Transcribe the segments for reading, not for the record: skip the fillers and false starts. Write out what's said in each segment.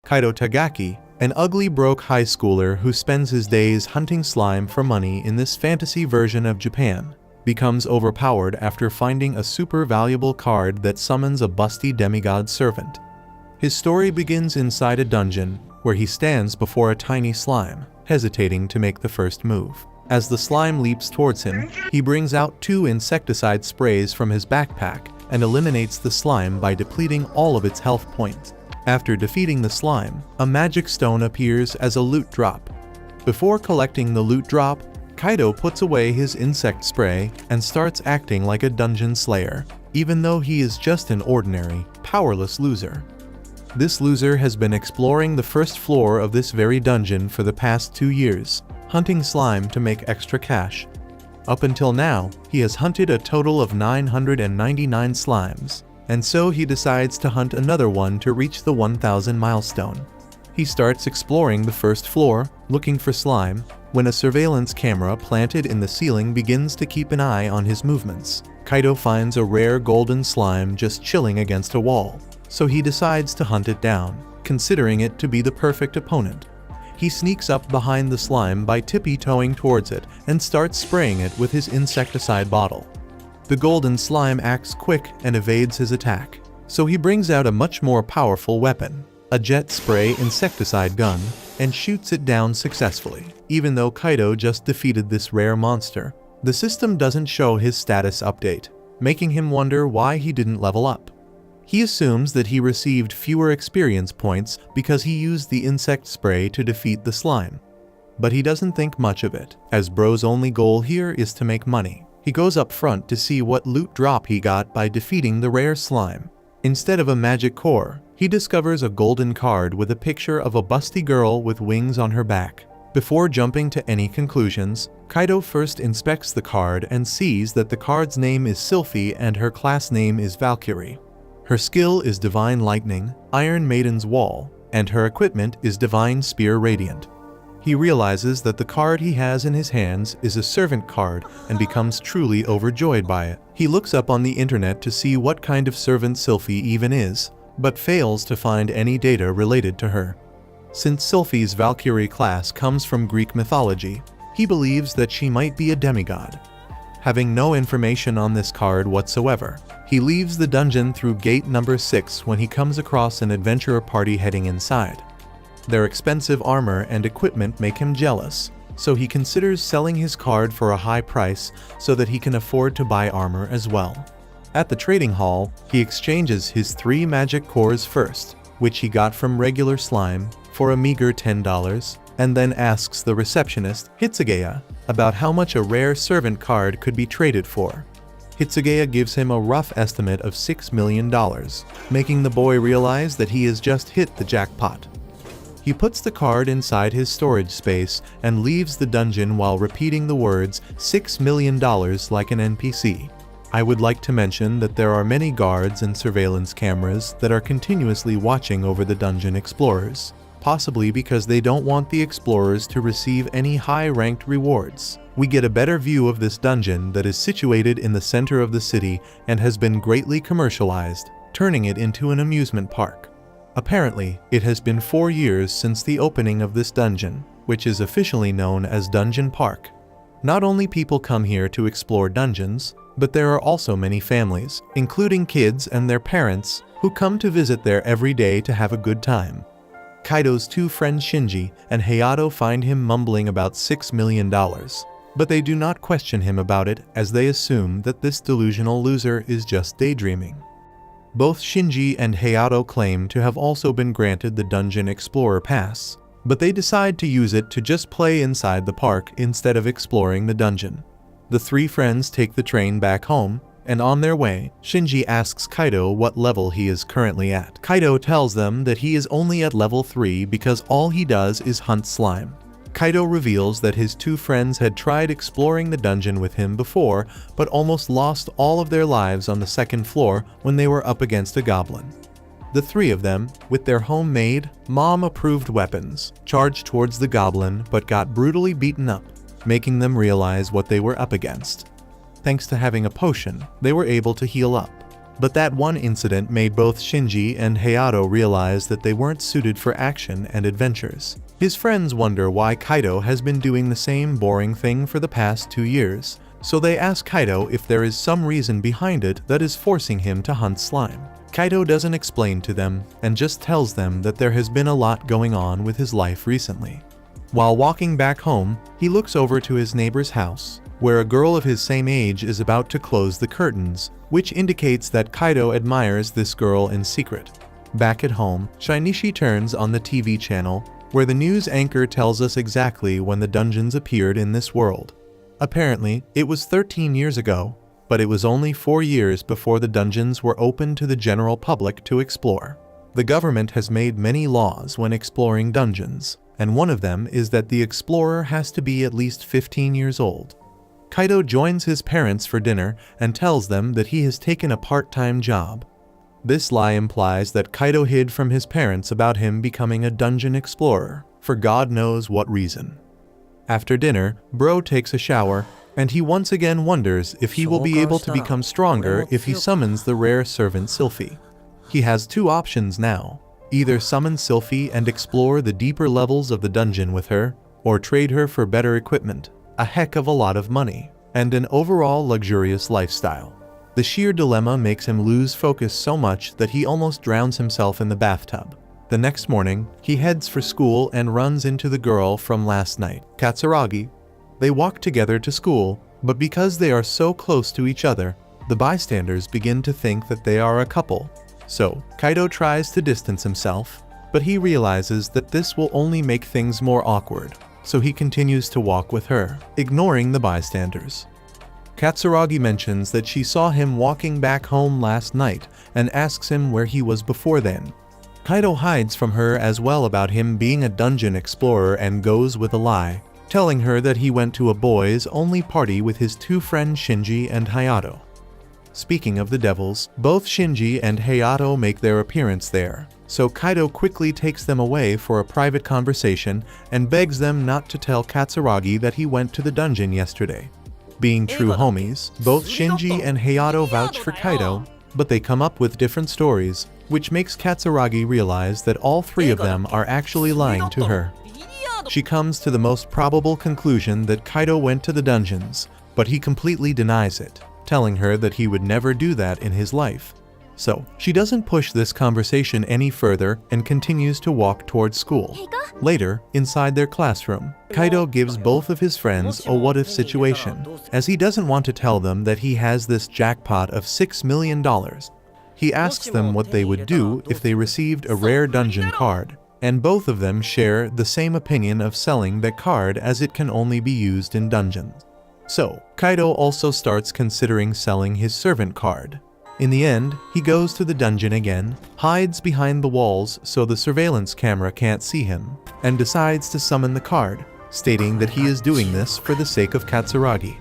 Kaido Tagaki, an ugly broke high schooler who spends his days hunting slime for money in this fantasy version of Japan, becomes overpowered after finding a super valuable card that summons a busty demigod servant. His story begins inside a dungeon, where he stands before a tiny slime, hesitating to make the first move. As the slime leaps towards him, he brings out 2 insecticide sprays from his backpack and eliminates the slime by depleting all of its health points. After defeating the slime, a magic stone appears as a loot drop. Before collecting the loot drop, Kaido puts away his insect spray and starts acting like a dungeon slayer, even though he is just an ordinary, powerless loser. This loser has been exploring the first floor of this very dungeon for the past 2 years, hunting slime to make extra cash. Up until now, he has hunted a total of 999 slimes, and so he decides to hunt another one to reach the 1000 milestone. He starts exploring the first floor, looking for slime, when a surveillance camera planted in the ceiling begins to keep an eye on his movements. Kaido finds a rare golden slime just chilling against a wall, so he decides to hunt it down, considering it to be the perfect opponent. He sneaks up behind the slime by tippy-toeing towards it and starts spraying it with his insecticide bottle. The golden slime acts quick and evades his attack, so he brings out a much more powerful weapon, a jet spray insecticide gun, and shoots it down successfully. Even though Kaido just defeated this rare monster, the system doesn't show his status update, making him wonder why he didn't level up. He assumes that he received fewer experience points because he used the insect spray to defeat the slime. But he doesn't think much of it, as Bro's only goal here is to make money. He goes up front to see what loot drop he got by defeating the rare slime. Instead of a magic core, he discovers a golden card with a picture of a busty girl with wings on her back. Before jumping to any conclusions, Kaido first inspects the card and sees that the card's name is Sylphie and her class name is Valkyrie. Her skill is Divine Lightning, Iron Maiden's Wall, and her equipment is Divine Spear Radiant. He realizes that the card he has in his hands is a servant card and becomes truly overjoyed by it. He looks up on the internet to see what kind of servant Sylphie even is, but fails to find any data related to her. Since Sylphie's Valkyrie class comes from Greek mythology, he believes that she might be a demigod. Having no information on this card whatsoever, he leaves the dungeon through gate number 6 when he comes across an adventurer party heading inside. Their expensive armor and equipment make him jealous, so he considers selling his card for a high price so that he can afford to buy armor as well. At the trading hall, he exchanges his 3 magic cores first, which he got from regular slime, for a meager $10, and then asks the receptionist, Hitsugeya, about how much a rare servant card could be traded for. Hitsugeya gives him a rough estimate of $6 million, making the boy realize that he has just hit the jackpot. He puts the card inside his storage space and leaves the dungeon while repeating the words $6 million like an NPC. I would like to mention that there are many guards and surveillance cameras that are continuously watching over the dungeon explorers, possibly because they don't want the explorers to receive any high-ranked rewards. We get a better view of this dungeon that is situated in the center of the city and has been greatly commercialized, turning it into an amusement park. Apparently, it has been 4 years since the opening of this dungeon, which is officially known as Dungeon Park. Not only people come here to explore dungeons, but there are also many families, including kids and their parents, who come to visit there every day to have a good time. Kaido's 2 friends Shinji and Hayato find him mumbling about $6 million, but they do not question him about it as they assume that this delusional loser is just daydreaming. Both Shinji and Hayato claim to have also been granted the Dungeon Explorer Pass, but they decide to use it to just play inside the park instead of exploring the dungeon. The 3 friends take the train back home, and on their way, Shinji asks Kaido what level he is currently at. Kaido tells them that he is only at level 3 because all he does is hunt slime. Kaido reveals that his 2 friends had tried exploring the dungeon with him before, but almost lost all of their lives on the 2nd floor when they were up against a goblin. The 3 of them, with their homemade, mom-approved weapons, charged towards the goblin but got brutally beaten up, making them realize what they were up against. Thanks to having a potion, they were able to heal up. But that one incident made both Shinji and Hayato realize that they weren't suited for action and adventures. His friends wonder why Kaido has been doing the same boring thing for the past 2 years, so they ask Kaido if there is some reason behind it that is forcing him to hunt slime. Kaido doesn't explain to them and just tells them that there has been a lot going on with his life recently. While walking back home, he looks over to his neighbor's house, where a girl of his same age is about to close the curtains, which indicates that Kaido admires this girl in secret. Back at home, Shinichi turns on the TV channel, where the news anchor tells us exactly when the dungeons appeared in this world. Apparently, it was 13 years ago, but it was only 4 years before the dungeons were open to the general public to explore. The government has made many laws when exploring dungeons, and one of them is that the explorer has to be at least 15 years old. Kaido joins his parents for dinner and tells them that he has taken a part-time job. This lie implies that Kaido hid from his parents about him becoming a dungeon explorer, for God knows what reason. After dinner, Bro takes a shower, and he once again wonders if he will be able to become stronger if he summons the rare servant Sylphie. He has 2 options now: either summon Sylphie and explore the deeper levels of the dungeon with her, or trade her for better equipment, a heck of a lot of money, and an overall luxurious lifestyle. The sheer dilemma makes him lose focus so much that he almost drowns himself in the bathtub. The next morning, he heads for school and runs into the girl from last night, Katsuragi. They walk together to school, but because they are so close to each other, the bystanders begin to think that they are a couple. So, Kaido tries to distance himself, but he realizes that this will only make things more awkward, so he continues to walk with her, ignoring the bystanders. Katsuragi mentions that she saw him walking back home last night and asks him where he was before then. Kaido hides from her as well about him being a dungeon explorer and goes with a lie, telling her that he went to a boys-only party with his 2 friends Shinji and Hayato. Speaking of the devils, both Shinji and Hayato make their appearance there, so Kaido quickly takes them away for a private conversation and begs them not to tell Katsuragi that he went to the dungeon yesterday. Being true homies, both Shinji and Hayato vouch for Kaido, but they come up with different stories, which makes Katsuragi realize that all 3 of them are actually lying to her. She comes to the most probable conclusion that Kaido went to the dungeons, but he completely denies it, telling her that he would never do that in his life. So, she doesn't push this conversation any further and continues to walk towards school. Later, inside their classroom, Kaido gives both of his friends a what-if situation, as he doesn't want to tell them that he has this jackpot of $6 million. He asks them what they would do if they received a rare dungeon card, and both of them share the same opinion of selling that card as it can only be used in dungeons. So, Kaido also starts considering selling his servant card. In the end, he goes to the dungeon again, hides behind the walls so the surveillance camera can't see him, and decides to summon the card, stating that he is doing this for the sake of Katsuragi.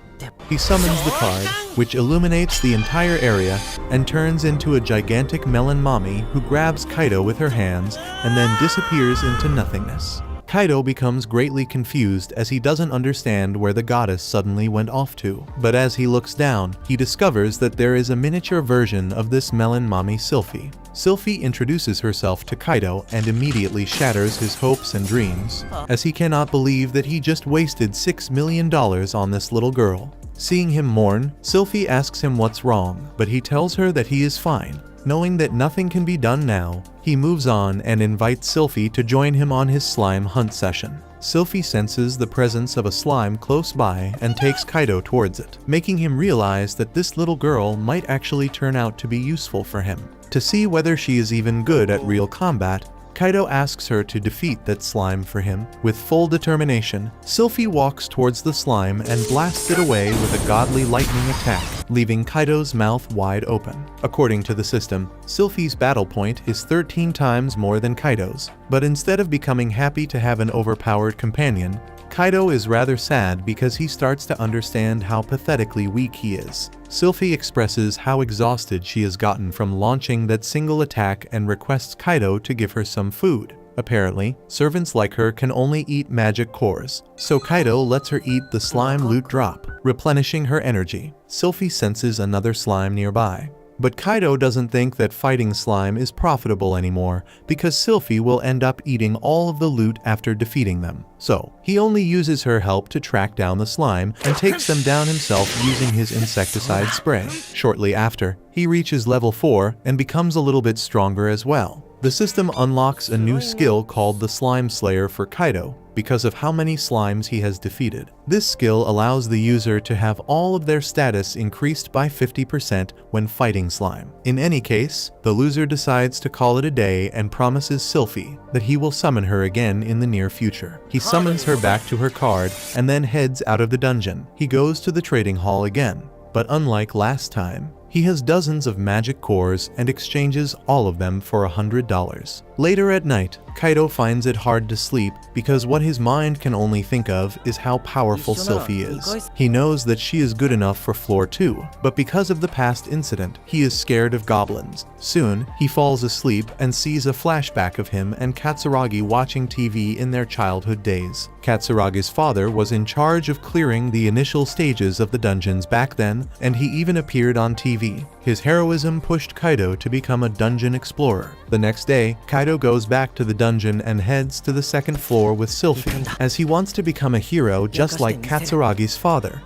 He summons the card, which illuminates the entire area and turns into a gigantic melon mommy who grabs Kaido with her hands and then disappears into nothingness. Kaido becomes greatly confused as he doesn't understand where the goddess suddenly went off to, but as he looks down, he discovers that there is a miniature version of this melon mommy Sylphie. Sylphie introduces herself to Kaido and immediately shatters his hopes and dreams, as he cannot believe that he just wasted $6 million on this little girl. Seeing him mourn, Sylphie asks him what's wrong, but he tells her that he is fine. Knowing that nothing can be done now, he moves on and invites Sylphie to join him on his slime hunt session. Sylphie senses the presence of a slime close by and takes Kaido towards it, making him realize that this little girl might actually turn out to be useful for him. To see whether she is even good at real combat, Kaido asks her to defeat that slime for him. With full determination, Sylphie walks towards the slime and blasts it away with a godly lightning attack, leaving Kaido's mouth wide open. According to the system, Sylphie's battle point is 13 times more than Kaido's, but instead of becoming happy to have an overpowered companion, Kaido is rather sad because he starts to understand how pathetically weak he is. Sylphie expresses how exhausted she has gotten from launching that single attack and requests Kaido to give her some food. Apparently, servants like her can only eat magic cores, so Kaido lets her eat the slime loot drop, replenishing her energy. Sylphie senses another slime nearby. But Kaido doesn't think that fighting slime is profitable anymore because Sylphie will end up eating all of the loot after defeating them. So, he only uses her help to track down the slime and takes them down himself using his insecticide spray. Shortly after, he reaches level 4 and becomes a little bit stronger as well. The system unlocks a new skill called the Slime Slayer for Kaido because of how many slimes he has defeated. This skill allows the user to have all of their status increased by 50% when fighting slime. In any case, the loser decides to call it a day and promises Sylphie that he will summon her again in the near future. He summons her back to her card and then heads out of the dungeon. He goes to the trading hall again, but unlike last time, he has dozens of magic cores and exchanges all of them for $100. Later at night, Kaido finds it hard to sleep because what his mind can only think of is how powerful Sylphie is. He knows that she is good enough for floor 2, but because of the past incident, he is scared of goblins. Soon, he falls asleep and sees a flashback of him and Katsuragi watching TV in their childhood days. Katsuragi's father was in charge of clearing the initial stages of the dungeons back then, and he even appeared on TV. His heroism pushed Kaido to become a dungeon explorer. The next day, Kaido goes back to the dungeon and heads to the second floor with Sylphie, as he wants to become a hero just like Katsuragi's father.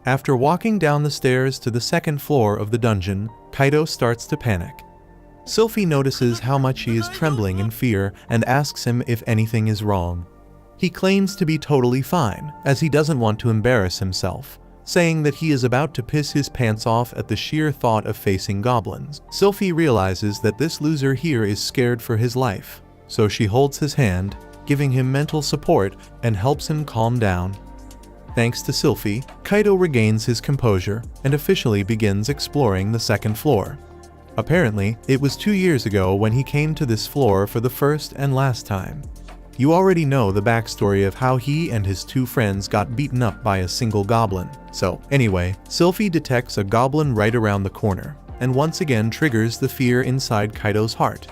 After walking down the stairs to the second floor of the dungeon, Kaido starts to panic. Sylphie notices how much he is trembling in fear and asks him if anything is wrong. He claims to be totally fine, as he doesn't want to embarrass himself, saying that he is about to piss his pants off at the sheer thought of facing goblins. Sylphie realizes that this loser here is scared for his life, so she holds his hand, giving him mental support and helps him calm down. Thanks to Sylphie, Kaido regains his composure and officially begins exploring the second floor. Apparently, it was 2 years ago when he came to this floor for the first and last time. You already know the backstory of how he and his 2 friends got beaten up by a single goblin. So, anyway, Sylphie detects a goblin right around the corner, and once again triggers the fear inside Kaido's heart.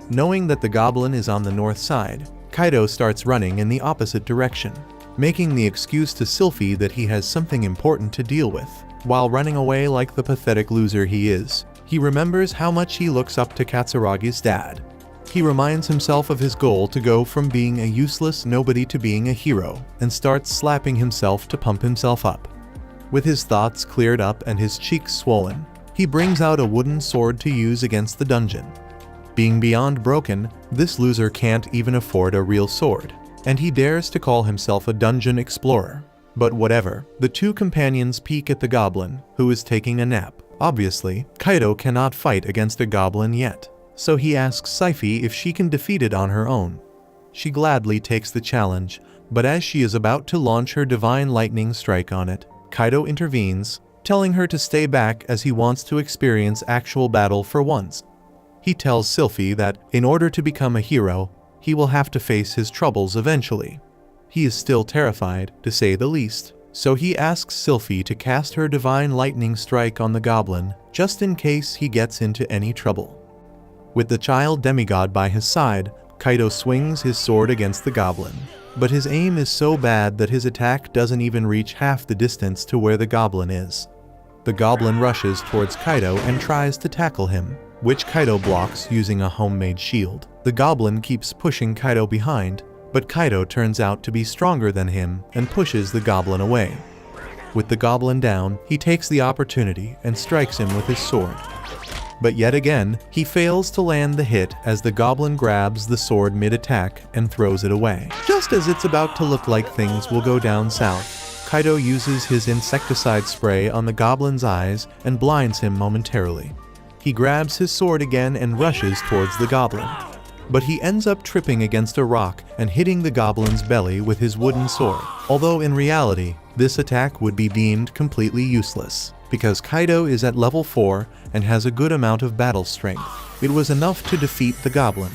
Knowing that the goblin is on the north side, Kaido starts running in the opposite direction, making the excuse to Sylphie that he has something important to deal with. While running away like the pathetic loser he is, he remembers how much he looks up to Katsuragi's dad. He reminds himself of his goal to go from being a useless nobody to being a hero, and starts slapping himself to pump himself up. With his thoughts cleared up and his cheeks swollen, he brings out a wooden sword to use against the dungeon. Being beyond broken, this loser can't even afford a real sword, and he dares to call himself a dungeon explorer. But whatever, the 2 companions peek at the goblin, who is taking a nap. Obviously, Kaido cannot fight against a goblin yet, so he asks Sylphie if she can defeat it on her own. She gladly takes the challenge, but as she is about to launch her divine lightning strike on it, Kaido intervenes, telling her to stay back as he wants to experience actual battle for once. He tells Sylphie that, in order to become a hero, he will have to face his troubles eventually. He is still terrified, to say the least, so he asks Sylphie to cast her divine lightning strike on the goblin, just in case he gets into any trouble. With the child demigod by his side, Kaido swings his sword against the goblin, but his aim is so bad that his attack doesn't even reach half the distance to where the goblin is. The goblin rushes towards Kaido and tries to tackle him, which Kaido blocks using a homemade shield. The goblin keeps pushing Kaido behind, but Kaido turns out to be stronger than him and pushes the goblin away. With the goblin down, he takes the opportunity and strikes him with his sword. But yet again, he fails to land the hit as the goblin grabs the sword mid-attack and throws it away. Just as it's about to look like things will go down south, Kaido uses his insecticide spray on the goblin's eyes and blinds him momentarily. He grabs his sword again and rushes towards the goblin. But he ends up tripping against a rock and hitting the goblin's belly with his wooden sword. Although in reality, this attack would be deemed completely useless, because Kaido is at level 4 and has a good amount of battle strength. It was enough to defeat the goblin.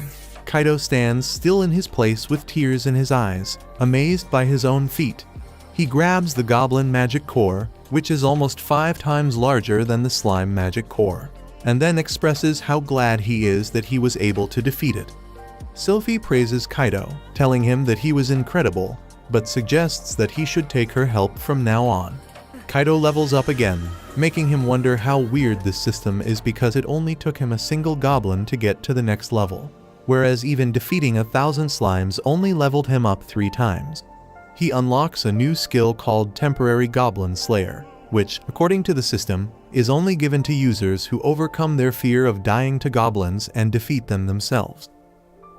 Kaido stands still in his place with tears in his eyes, amazed by his own feat. He grabs the goblin magic core, which is almost 5 times larger than the slime magic core, and then expresses how glad he is that he was able to defeat it. Sylphie praises Kaido, telling him that he was incredible, but suggests that he should take her help from now on. Kaido levels up again, making him wonder how weird this system is because it only took him a single goblin to get to the next level, whereas even defeating 1,000 slimes only leveled him up 3 times. He unlocks a new skill called Temporary Goblin Slayer, which, according to the system, is only given to users who overcome their fear of dying to goblins and defeat them themselves.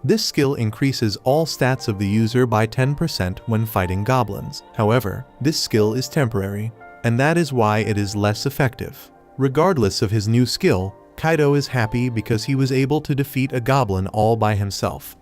This skill increases all stats of the user by 10% when fighting goblins. However, this skill is temporary, and that is why it is less effective. Regardless of his new skill, Kaido is happy because he was able to defeat a goblin all by himself.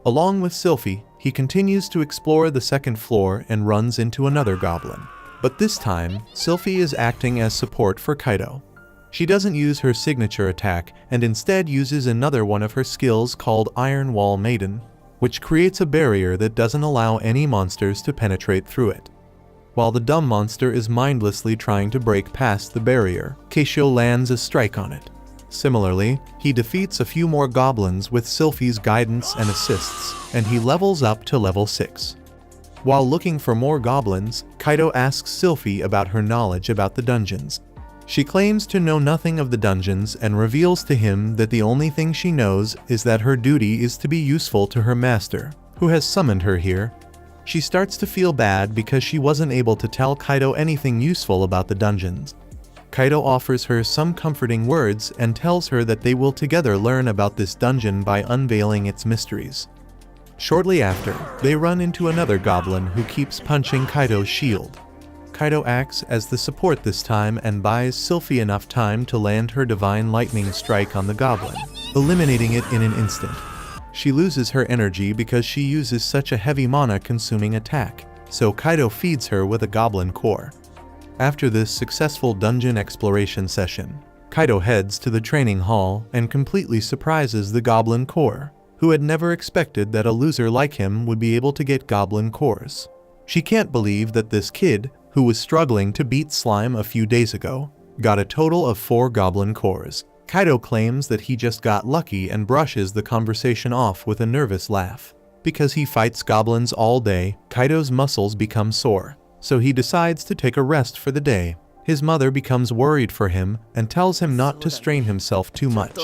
Along with Sylphie, he continues to explore the second floor and runs into another goblin. But this time, Sylphie is acting as support for Kaido. She doesn't use her signature attack and instead uses another one of her skills called Iron Wall Maiden, which creates a barrier that doesn't allow any monsters to penetrate through it. While the dumb monster is mindlessly trying to break past the barrier, Keisho lands a strike on it. Similarly, he defeats a few more goblins with Sylphie's guidance and assists, and he levels up to level 6. While looking for more goblins, Kaido asks Sylphie about her knowledge about the dungeons. She claims to know nothing of the dungeons and reveals to him that the only thing she knows is that her duty is to be useful to her master, who has summoned her here. She starts to feel bad because she wasn't able to tell Kaido anything useful about the dungeons. Kaido offers her some comforting words and tells her that they will together learn about this dungeon by unveiling its mysteries. Shortly after, they run into another goblin who keeps punching Kaido's shield. Kaido acts as the support this time and buys Sylphie enough time to land her Divine Lightning Strike on the goblin, eliminating it in an instant. She loses her energy because she uses such a heavy mana-consuming attack, so Kaido feeds her with a goblin core. After this successful dungeon exploration session, Kaido heads to the training hall and completely surprises the goblin core, who had never expected that a loser like him would be able to get goblin cores. She can't believe that this kid, who was struggling to beat slime a few days ago, got a total of 4 goblin cores. Kaido claims that he just got lucky and brushes the conversation off with a nervous laugh. Because he fights goblins all day, Kaido's muscles become sore, so he decides to take a rest for the day. His mother becomes worried for him and tells him not to strain himself too much.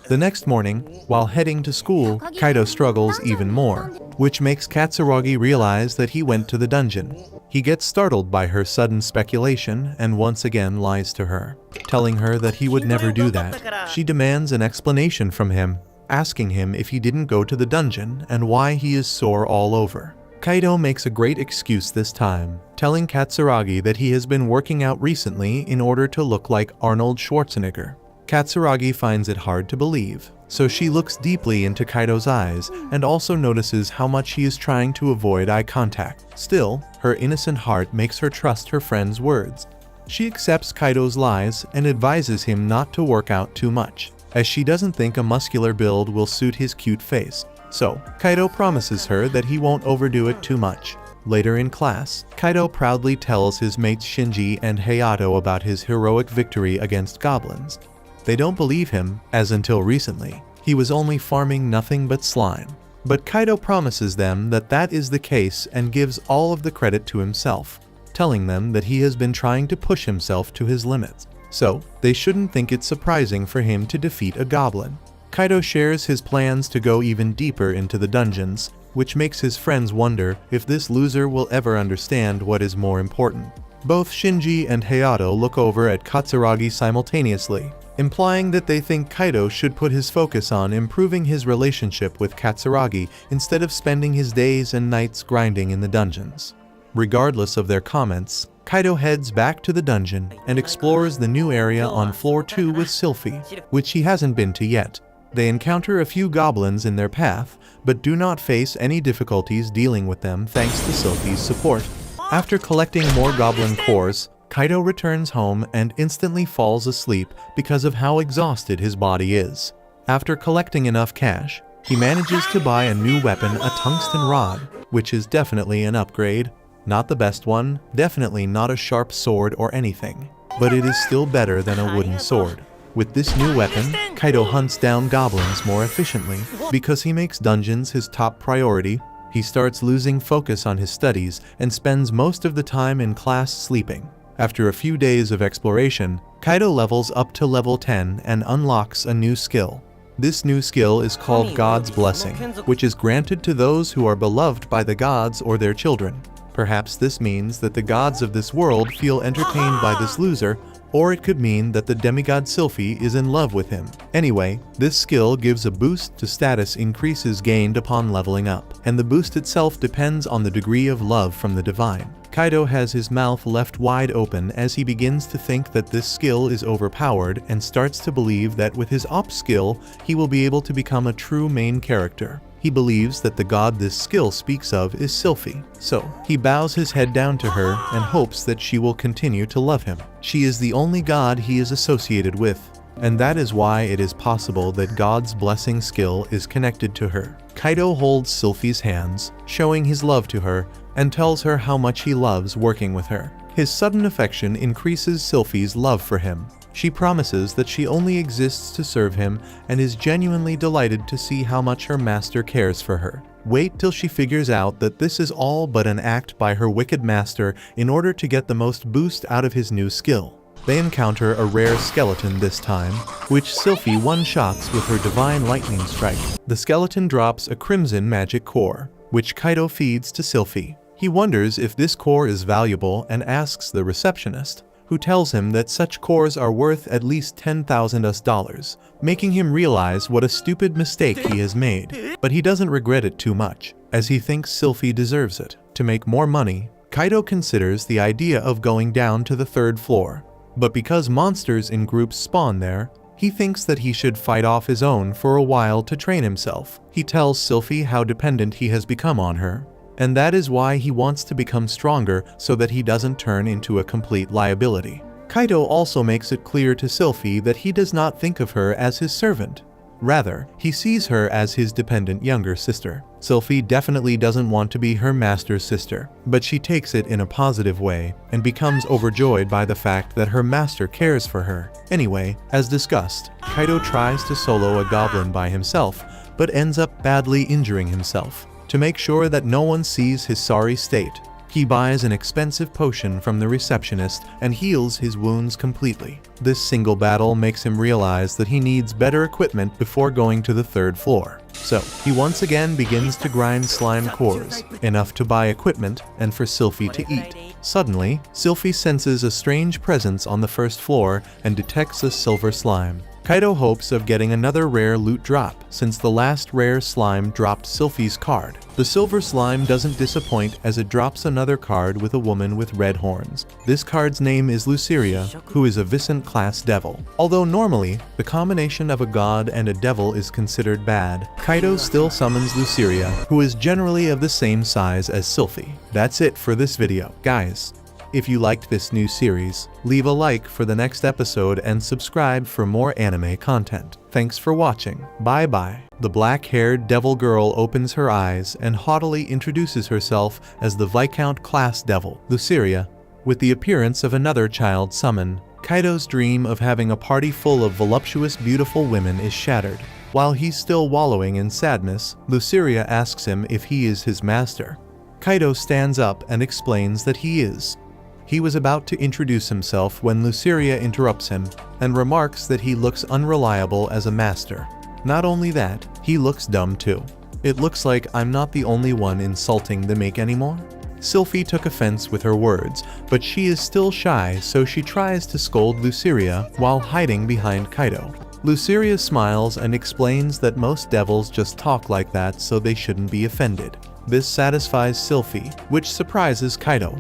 The next morning, while heading to school, Kaido struggles even more, which makes Katsuragi realize that he went to the dungeon. He gets startled by her sudden speculation and once again lies to her, telling her that he would never do that. She demands an explanation from him, asking him if he didn't go to the dungeon and why he is sore all over. Kaido makes a great excuse this time, telling Katsuragi that he has been working out recently in order to look like Arnold Schwarzenegger. Katsuragi finds it hard to believe, so she looks deeply into Kaido's eyes and also notices how much he is trying to avoid eye contact. Still, her innocent heart makes her trust her friend's words. She accepts Kaido's lies and advises him not to work out too much, as she doesn't think a muscular build will suit his cute face. So, Kaido promises her that he won't overdo it too much. Later in class, Kaido proudly tells his mates Shinji and Hayato about his heroic victory against goblins. They don't believe him, as until recently, he was only farming nothing but slime. But Kaido promises them that that is the case and gives all of the credit to himself, telling them that he has been trying to push himself to his limits. So, they shouldn't think it surprising for him to defeat a goblin. Kaido shares his plans to go even deeper into the dungeons, which makes his friends wonder if this loser will ever understand what is more important. Both Shinji and Hayato look over at Katsuragi simultaneously, implying that they think Kaido should put his focus on improving his relationship with Katsuragi instead of spending his days and nights grinding in the dungeons. Regardless of their comments, Kaido heads back to the dungeon and explores the new area on floor 2 with Sylphie, which he hasn't been to yet. They encounter a few goblins in their path, but do not face any difficulties dealing with them thanks to Sylphie's support. After collecting more goblin cores, Kaido returns home and instantly falls asleep because of how exhausted his body is. After collecting enough cash, he manages to buy a new weapon, a tungsten rod, which is definitely an upgrade. Not the best one, definitely not a sharp sword or anything, but it is still better than a wooden sword. With this new weapon, Kaido hunts down goblins more efficiently. Because he makes dungeons his top priority, he starts losing focus on his studies and spends most of the time in class sleeping. After a few days of exploration, Kaido levels up to level 10 and unlocks a new skill. This new skill is called God's Blessing, which is granted to those who are beloved by the gods or their children. Perhaps this means that the gods of this world feel entertained by this loser, or it could mean that the demigod Sylphie is in love with him. Anyway, this skill gives a boost to status increases gained upon leveling up, and the boost itself depends on the degree of love from the divine. Kaido has his mouth left wide open as he begins to think that this skill is overpowered and starts to believe that with his op skill, he will be able to become a true main character. He believes that the god this skill speaks of is Sylphie, so he bows his head down to her and hopes that she will continue to love him. She is the only god he is associated with, and that is why it is possible that God's Blessing skill is connected to her. Kaido holds Sylphie's hands, showing his love to her, and tells her how much he loves working with her. His sudden affection increases Sylphie's love for him. She promises that she only exists to serve him and is genuinely delighted to see how much her master cares for her. Wait till she figures out that this is all but an act by her wicked master in order to get the most boost out of his new skill. They encounter a rare skeleton this time, which Sylphie one-shots with her divine lightning strike. The skeleton drops a crimson magic core, which Kaido feeds to Sylphie. He wonders if this core is valuable and asks the receptionist, who tells him that such cores are worth at least $10,000, making him realize what a stupid mistake he has made. But he doesn't regret it too much, as he thinks Sylphie deserves it. To make more money, Kaido considers the idea of going down to the 3rd floor. But because monsters in groups spawn there, he thinks that he should fight off his own for a while to train himself. He tells Sylphie how dependent he has become on her, and that is why he wants to become stronger so that he doesn't turn into a complete liability. Kaido also makes it clear to Sylphie that he does not think of her as his servant. Rather, he sees her as his dependent younger sister. Sylphie definitely doesn't want to be her master's sister, but she takes it in a positive way and becomes overjoyed by the fact that her master cares for her. Anyway, as discussed, Kaido tries to solo a goblin by himself, but ends up badly injuring himself. To make sure that no one sees his sorry state, he buys an expensive potion from the receptionist and heals his wounds completely. This single battle makes him realize that he needs better equipment before going to the 3rd floor. So, he once again begins to grind slime cores, enough to buy equipment and for Sylphie to eat. Suddenly, Sylphie senses a strange presence on the 1st floor and detects a silver slime. Kaido hopes of getting another rare loot drop, since the last rare slime dropped Sylphie's card. The silver slime doesn't disappoint as it drops another card with a woman with red horns. This card's name is Luceria, who is a Vicent class devil. Although normally, the combination of a god and a devil is considered bad, Kaido still summons Luceria, who is generally of the same size as Sylphie. That's it for this video, guys. If you liked this new series, leave a like for the next episode and subscribe for more anime content. Thanks for watching. Bye bye. The black-haired devil girl opens her eyes and haughtily introduces herself as the Viscount class devil, Luceria. With the appearance of another child summon, Kaido's dream of having a party full of voluptuous beautiful women is shattered. While he's still wallowing in sadness, Luceria asks him if he is his master. Kaido stands up and explains that he is. He was about to introduce himself when Luceria interrupts him and remarks that he looks unreliable as a master. Not only that, he looks dumb too. It looks like I'm not the only one insulting the make anymore. Sylphie took offense with her words, but she is still shy, so she tries to scold Luceria while hiding behind Kaido. Luceria smiles and explains that most devils just talk like that, so they shouldn't be offended. This satisfies Sylphie, which surprises Kaido.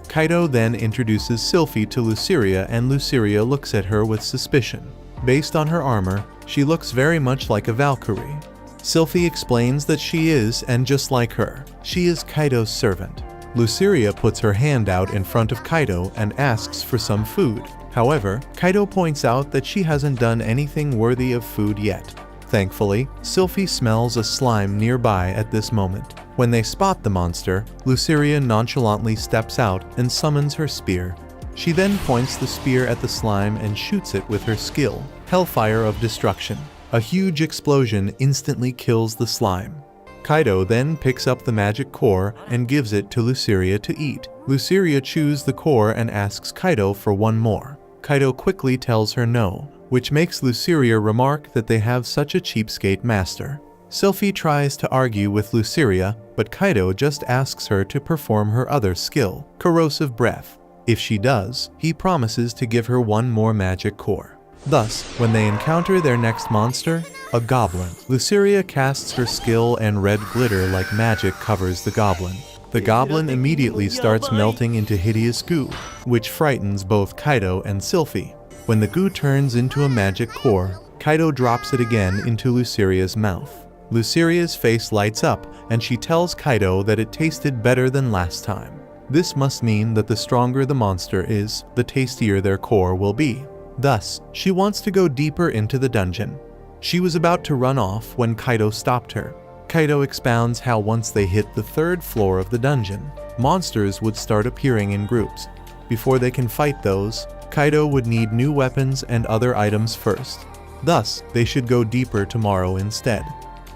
Kaido then introduces Sylphie to Luceria and Luceria looks at her with suspicion. Based on her armor, she looks very much like a Valkyrie. Sylphie explains that she is, and just like her, she is Kaido's servant. Luceria puts her hand out in front of Kaido and asks for some food. However, Kaido points out that she hasn't done anything worthy of food yet. Thankfully, Sylphie smells a slime nearby at this moment. When they spot the monster, Luceria nonchalantly steps out and summons her spear. She then points the spear at the slime and shoots it with her skill, Hellfire of Destruction. A huge explosion instantly kills the slime. Kaido then picks up the magic core and gives it to Luceria to eat. Luceria chews the core and asks Kaido for one more. Kaido quickly tells her no, which makes Luceria remark that they have such a cheapskate master. Sylphie tries to argue with Luceria, but Kaido just asks her to perform her other skill, Corrosive Breath. If she does, he promises to give her one more magic core. Thus, when they encounter their next monster, a goblin, Luceria casts her skill and red glitter like magic covers the goblin. The goblin immediately starts melting into hideous goo, which frightens both Kaido and Sylphie. When the goo turns into a magic core, Kaido drops it again into Luceria's mouth. Luceria's face lights up, and she tells Kaido that it tasted better than last time. This must mean that the stronger the monster is, the tastier their core will be. Thus, she wants to go deeper into the dungeon. She was about to run off when Kaido stopped her. Kaido expounds how once they hit the 3rd floor of the dungeon, monsters would start appearing in groups. Before they can fight those, Kaido would need new weapons and other items first. Thus, they should go deeper tomorrow instead.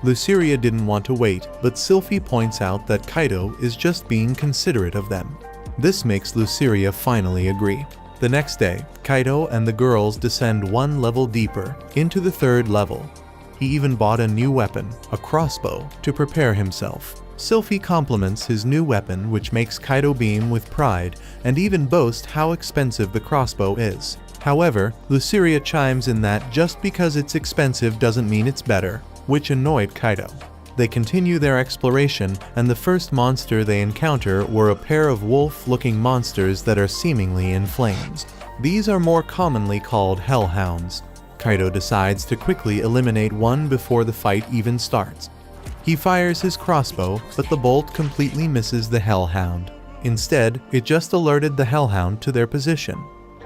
Luceria didn't want to wait, but Sylphie points out that Kaido is just being considerate of them. This makes Luceria finally agree. The next day, Kaido and the girls descend one level deeper, into the 3rd level. He even bought a new weapon, a crossbow, to prepare himself. Sylphie compliments his new weapon, which makes Kaido beam with pride and even boast how expensive the crossbow is. However, Luceria chimes in that just because it's expensive doesn't mean it's better, which annoyed Kaido. They continue their exploration, and the first monster they encounter were a pair of wolf-looking monsters that are seemingly in flames. These are more commonly called hellhounds. Kaido decides to quickly eliminate one before the fight even starts. He fires his crossbow, but the bolt completely misses the hellhound. Instead, it just alerted the hellhound to their position.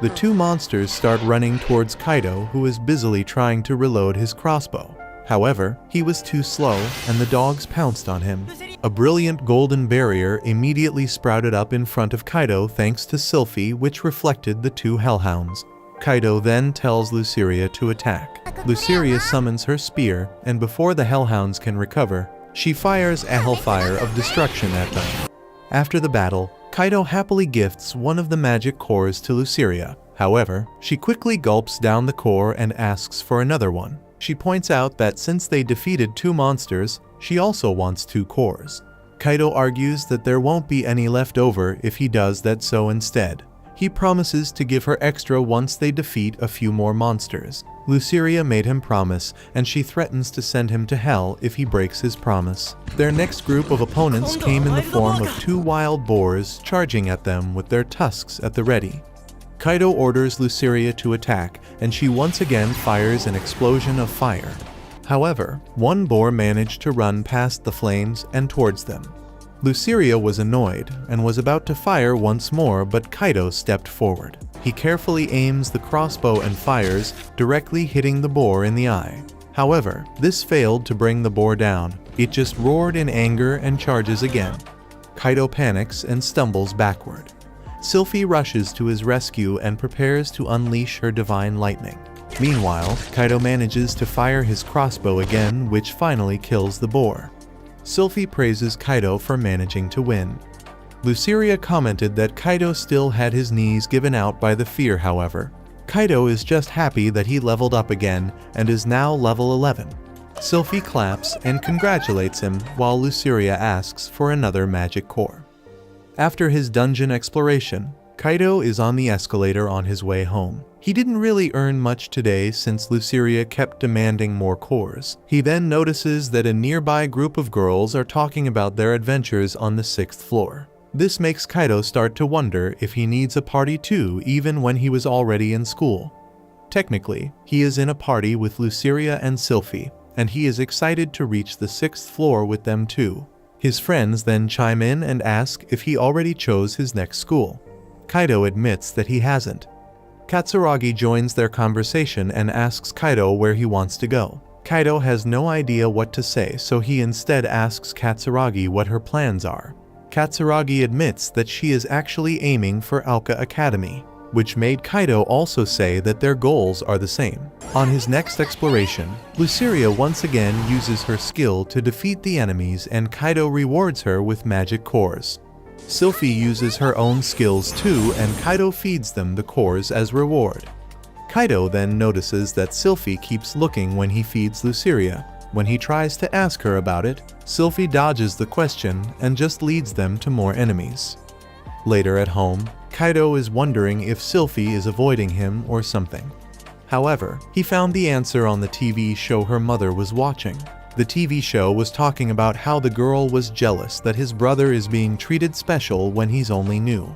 The two monsters start running towards Kaido, who is busily trying to reload his crossbow. However, he was too slow, and the dogs pounced on him. A brilliant golden barrier immediately sprouted up in front of Kaido thanks to Sylphie, which reflected the two hellhounds. Kaido then tells Luceria to attack. Luceria summons her spear, and before the hellhounds can recover, she fires a hellfire of destruction at them. After the battle, Kaido happily gifts one of the magic cores to Luceria. However, she quickly gulps down the core and asks for another one. She points out that since they defeated 2 monsters, she also wants 2 cores. Kaido argues that there won't be any left over if he does that, so instead, he promises to give her extra once they defeat a few more monsters. Luceria made him promise, and she threatens to send him to hell if he breaks his promise. Their next group of opponents came in the form of 2 wild boars charging at them with their tusks at the ready. Kaido orders Luceria to attack, and she once again fires an explosion of fire. However, one boar managed to run past the flames and towards them. Luceria was annoyed and was about to fire once more, but Kaido stepped forward. He carefully aims the crossbow and fires, directly hitting the boar in the eye. However, this failed to bring the boar down. It just roared in anger and charges again. Kaido panics and stumbles backward. Sylphie rushes to his rescue and prepares to unleash her divine lightning. Meanwhile, Kaido manages to fire his crossbow again, which finally kills the boar. Sylphie praises Kaido for managing to win. Luceria commented that Kaido still had his knees given out by the fear, however. Kaido is just happy that he leveled up again and is now level 11. Sylphie claps and congratulates him while Luceria asks for another magic core. After his dungeon exploration, Kaido is on the escalator on his way home. He didn't really earn much today since Luceria kept demanding more cores. He then notices that a nearby group of girls are talking about their adventures on the 6th floor. This makes Kaido start to wonder if he needs a party too, even when he was already in school. Technically, he is in a party with Luceria and Sylphie, and he is excited to reach the 6th floor with them too. His friends then chime in and ask if he already chose his next school. Kaido admits that he hasn't. Katsuragi joins their conversation and asks Kaido where he wants to go. Kaido has no idea what to say, so he instead asks Katsuragi what her plans are. Katsuragi admits that she is actually aiming for Alka Academy. which made Kaido also say that their goals are the same. On his next exploration, Luceria once again uses her skill to defeat the enemies and Kaido rewards her with magic cores. Sylphie uses her own skills too and Kaido feeds them the cores as reward. Kaido then notices that Sylphie keeps looking when he feeds Luceria. When he tries to ask her about it, Sylphie dodges the question and just leads them to more enemies. Later at home, Kaido is wondering if Sylphie is avoiding him or something. However, he found the answer on the TV show her mother was watching. The TV show was talking about how the girl was jealous that his brother is being treated special when he's only new.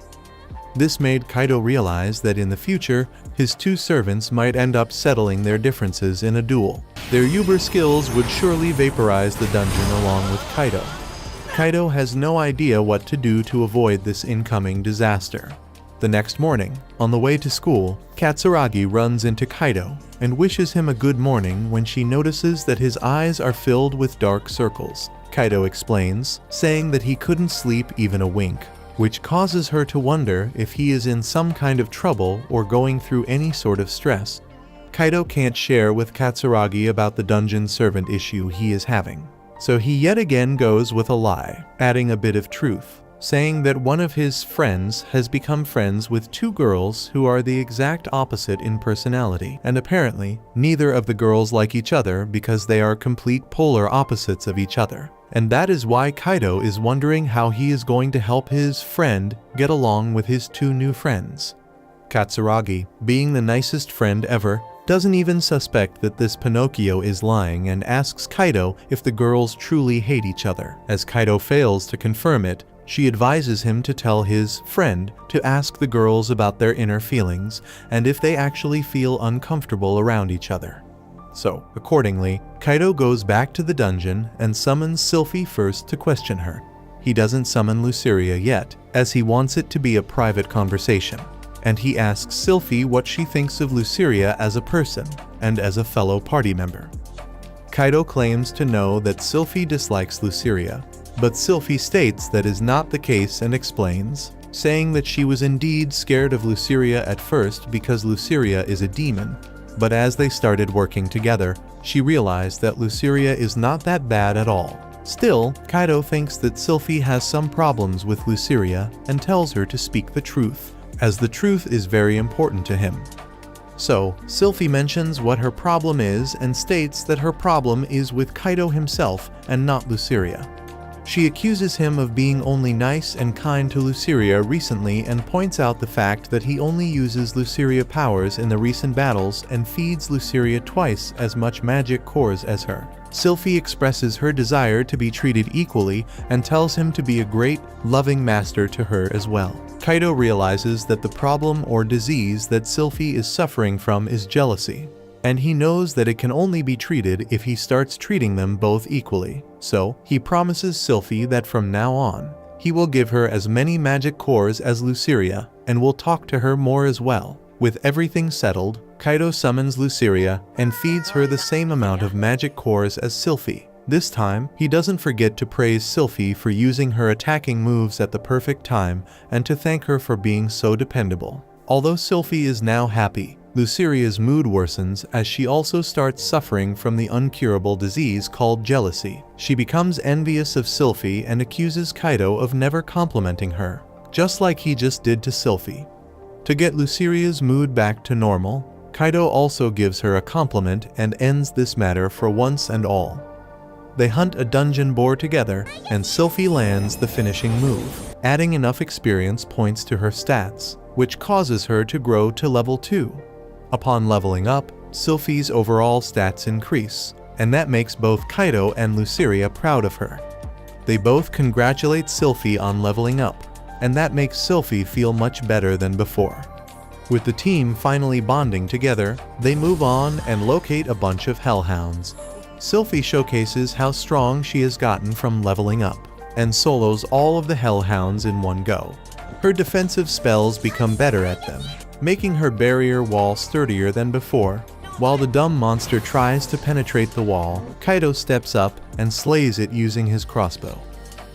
This made Kaido realize that in the future, his two servants might end up settling their differences in a duel. Their Uber skills would surely vaporize the dungeon along with Kaido. Kaido has no idea what to do to avoid this incoming disaster. The next morning, on the way to school, Katsuragi runs into Kaido and wishes him a good morning when she notices that his eyes are filled with dark circles. Kaido explains, saying that he couldn't sleep even a wink, which causes her to wonder if he is in some kind of trouble or going through any sort of stress. Kaido can't share with Katsuragi about the dungeon servant issue he is having, so he yet again goes with a lie, adding a bit of truth, saying that one of his friends has become friends with two girls who are the exact opposite in personality, and apparently neither of the girls like each other because they are complete polar opposites of each other. And that is why Kaido is wondering how he is going to help his friend get along with his two new friends. Katsuragi, being the nicest friend ever, doesn't even suspect that this Pinocchio is lying and asks Kaido if the girls truly hate each other. As Kaido fails to confirm it, she advises him to tell his friend to ask the girls about their inner feelings and if they actually feel uncomfortable around each other. So, accordingly, Kaido goes back to the dungeon and summons Sylphie first to question her. He doesn't summon Luceria yet, as he wants it to be a private conversation, and he asks Sylphie what she thinks of Luceria as a person and as a fellow party member. Kaido claims to know that Sylphie dislikes Luceria, but Sylphie states that is not the case and explains, saying that she was indeed scared of Luceria at first because Luceria is a demon, but as they started working together, she realized that Luceria is not that bad at all. Still, Kaido thinks that Sylphie has some problems with Luceria and tells her to speak the truth, as the truth is very important to him. So, Sylphie mentions what her problem is and states that her problem is with Kaido himself and not Luceria. She accuses him of being only nice and kind to Luceria recently and points out the fact that he only uses Luceria powers in the recent battles and feeds Luceria twice as much magic cores as her. Sylphie expresses her desire to be treated equally and tells him to be a great, loving master to her as well. Kaido realizes that the problem or disease that Sylphie is suffering from is jealousy, and he knows that it can only be treated if he starts treating them both equally. So, he promises Sylphie that from now on, he will give her as many magic cores as Luceria and will talk to her more as well. With everything settled, Kaido summons Luceria and feeds her the same amount of magic cores as Sylphie. This time, he doesn't forget to praise Sylphie for using her attacking moves at the perfect time and to thank her for being so dependable. Although Sylphie is now happy, Luceria's mood worsens as she also starts suffering from the uncurable disease called jealousy. She becomes envious of Sylphie and accuses Kaido of never complimenting her, just like he just did to Sylphie. To get Luceria's mood back to normal, Kaido also gives her a compliment and ends this matter for once and all. They hunt a dungeon boar together, and Sylphie lands the finishing move, adding enough experience points to her stats, which causes her to grow to level 2. Upon leveling up, Sylphie's overall stats increase, and that makes both Kaido and Luceria proud of her. They both congratulate Sylphie on leveling up, and that makes Sylphie feel much better than before. With the team finally bonding together, they move on and locate a bunch of hellhounds. Sylphie showcases how strong she has gotten from leveling up, and solos all of the hellhounds in one go. Her defensive spells become better at them, making her barrier wall sturdier than before. While the dumb monster tries to penetrate the wall, Kaido steps up and slays it using his crossbow.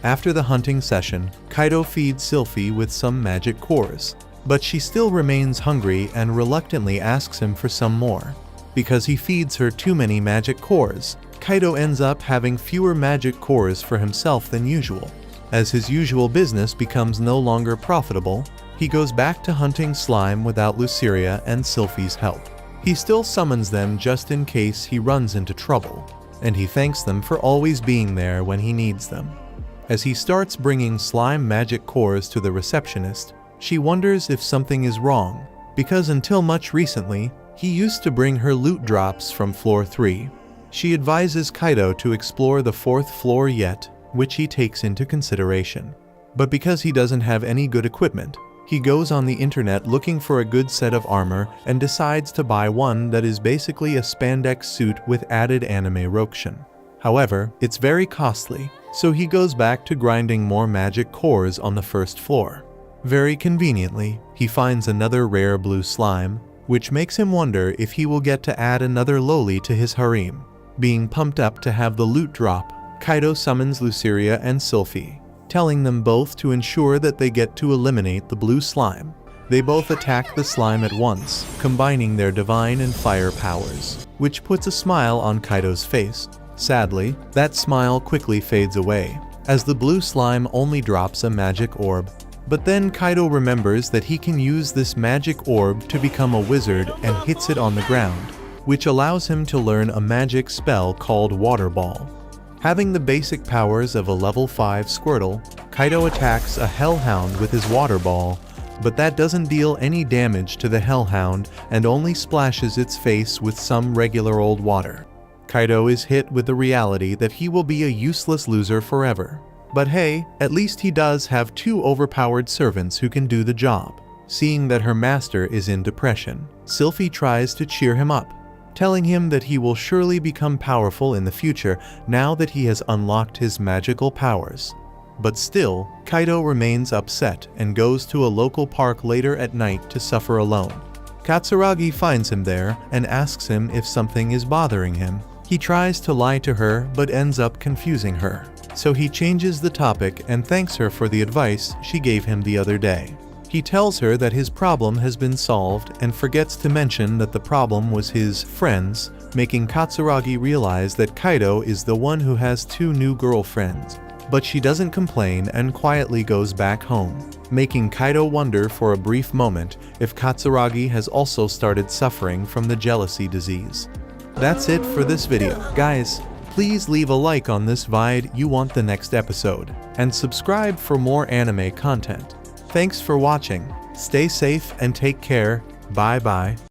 After the hunting session, Kaido feeds Sylphie with some magic cores. but she still remains hungry and reluctantly asks him for some more. Because he feeds her too many magic cores, Kaido ends up having fewer magic cores for himself than usual. As his usual business becomes no longer profitable, he goes back to hunting slime without Luceria and Sylphie's help. He still summons them just in case he runs into trouble, and he thanks them for always being there when he needs them. As he starts bringing slime magic cores to the receptionist, she wonders if something is wrong, because until much recently, he used to bring her loot drops from floor 3. She advises Kaido to explore the 4th floor yet, which he takes into consideration. But because he doesn't have any good equipment, he goes on the internet looking for a good set of armor and decides to buy one that is basically a spandex suit with added anime rokshin. However, it's very costly, so he goes back to grinding more magic cores on the 1st floor. Very conveniently, he finds another rare blue slime, which makes him wonder if he will get to add another loli to his harem. Being pumped up to have the loot drop, Kaido summons Luceria and Sylphie, telling them both to ensure that they get to eliminate the blue slime. They both attack the slime at once, combining their divine and fire powers, which puts a smile on Kaido's face. Sadly, that smile quickly fades away, as the blue slime only drops a magic orb. But then Kaido remembers that he can use this magic orb to become a wizard and hits it on the ground, which allows him to learn a magic spell called Water Ball. Having the basic powers of a level 5 Squirtle, Kaido attacks a Hellhound with his Water Ball, but that doesn't deal any damage to the Hellhound and only splashes its face with some regular old water. Kaido is hit with the reality that he will be a useless loser forever. But hey, at least he does have 2 overpowered servants who can do the job. Seeing that her master is in depression, Sylphie tries to cheer him up, telling him that he will surely become powerful in the future now that he has unlocked his magical powers. But still, Kaido remains upset and goes to a local park later at night to suffer alone. Katsuragi finds him there and asks him if something is bothering him. He tries to lie to her but ends up confusing her. So he changes the topic and thanks her for the advice she gave him the other day. He tells her that his problem has been solved and forgets to mention that the problem was his friends, making Katsuragi realize that Kaido is the one who has 2 new girlfriends. But she doesn't complain and quietly goes back home, making Kaido wonder for a brief moment if Katsuragi has also started suffering from the jealousy disease. That's it for this video. Guys, please leave a like on this video you want the next episode, and subscribe for more anime content. Thanks for watching, stay safe and take care, bye bye.